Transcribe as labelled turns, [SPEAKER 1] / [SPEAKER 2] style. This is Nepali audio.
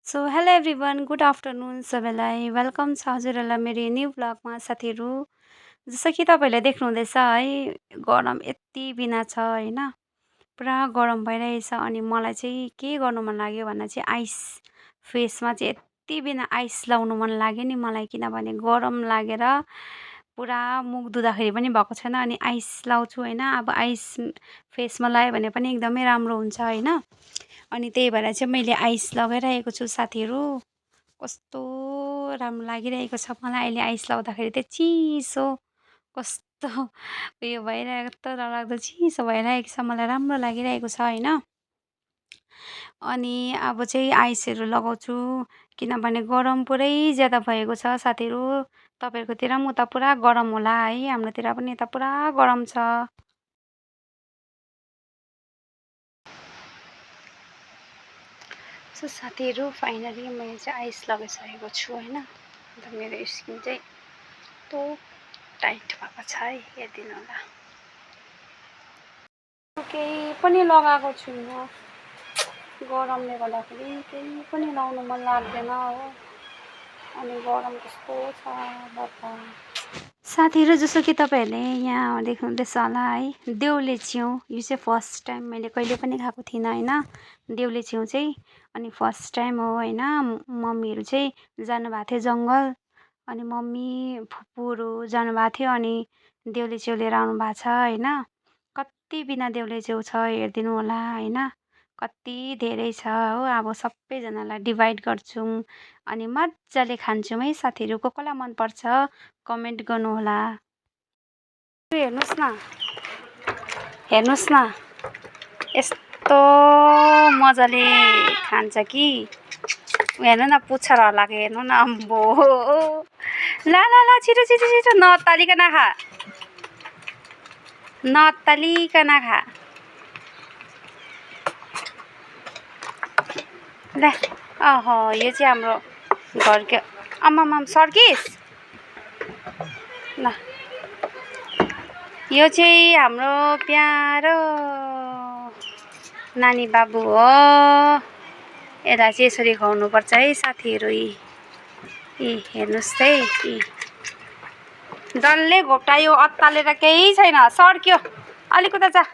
[SPEAKER 1] So hello everyone good afternoon सबैलाई वेलकम छ हजुरहरूलाई मेरो न्यू ब्लगमा साथीहरू। जस्तो कि तपाईँहरूले देख्नुहुँदैछ है, गरम यति बिना छ होइन, पुरा गरम भइरहेछ। अनि मलाई चाहिँ के गर्नु मन लाग्यो भन्दा चाहिँ आइस फेसमा चाहिँ यति बिना आइस लाउनु मन लाग्यो नि मलाई, किनभने गरम लागेर पुरा मुख धुँदाखेरि पनि भएको छैन। अनि आइस लाउँछु होइन, अब आइस फेसमा लगायो भने पनि एकदमै राम्रो हुन्छ होइन। अनि त्यही भएर चाहिँ मैले आइस लगाइरहेको छु साथीहरू। कस्तो राम्रो लागिरहेको छ मलाई अहिले आइस लाउँदाखेरि चाहिँ, चिसो कस्तो उयो भइरहेको, कस्तो डरलाग्दो चिसो भइरहेको छ, मलाई राम्रो लागिरहेको छ होइन। अनि अब चाहिँ आइसहरू लगाउँछु किनभने गरम पुरै ज्यादा भएको छ साथीहरू। तपाईँहरूकोतिर पनि उता पुरा गरम होला है, हाम्रोतिर पनि यता पुरा गरम छ। सो साथीहरू फाइनली मैले चाहिँ आइस लगाइसकेको छु होइन। अन्त मेरो स्किन चाहिँ कस्तो टाइट भएको छ है, हेरिदिनु होला। केही पनि लगाएको छुइनँ, गरमले गर्दाखेरि केही पनि लाउनु मन लाग्दैन हो। अनि गरम कस्तो छ बाबा। साथीहरू जस्तो कि तपाईँहरूले यहाँ देख्नुहुँदैछ होला है, देउले च्याउ। यो चाहिँ फर्स्ट टाइम, मैले कहिले पनि खाएको थिइनँ होइन देउले च्याउ चाहिँ। अनि फर्स्ट टाइम हो होइन। मम्मीहरू चाहिँ जानुभएको थियो जङ्गल, अनि मम्मी फुपूहरू जानुभएको थियो, अनि देउले च्याउ लिएर आउनु भएको छ होइन। कति बिना देउले च्याउ छ हेरिदिनु होला होइन, कति धेरै छ हो। अब सबैजनालाई डिभाइड गर्छौँ अनि मजाले खान्छौँ है साथीहरू। कसलाई मनपर्छ कमेन्ट गर्नुहोला। हेर्नुहोस् न, हेर्नुहोस् न, यस्तो मजाले खान्छ कि। हेर्नु न, पुच्छर हल्लाएको हेर्नु न, अम्बो। ला ला ला, छिटो छिटो छिटो, नअत्तालिकन खा, नअत्तालिकन खा। ल अह, यो चाहिँ हाम्रो घरको आमामाम सर्किस। ल, यो चाहिँ हाम्रो प्यारो नानी बाबु हो। यसलाई चाहिँ यसरी खुवाउनुपर्छ है साथीहरू। यी हेर्नुहोस् है, यी डल्लै घोप्टायो, अत्तालेर केही छैन, सर्क्यो। अलिक उता जा,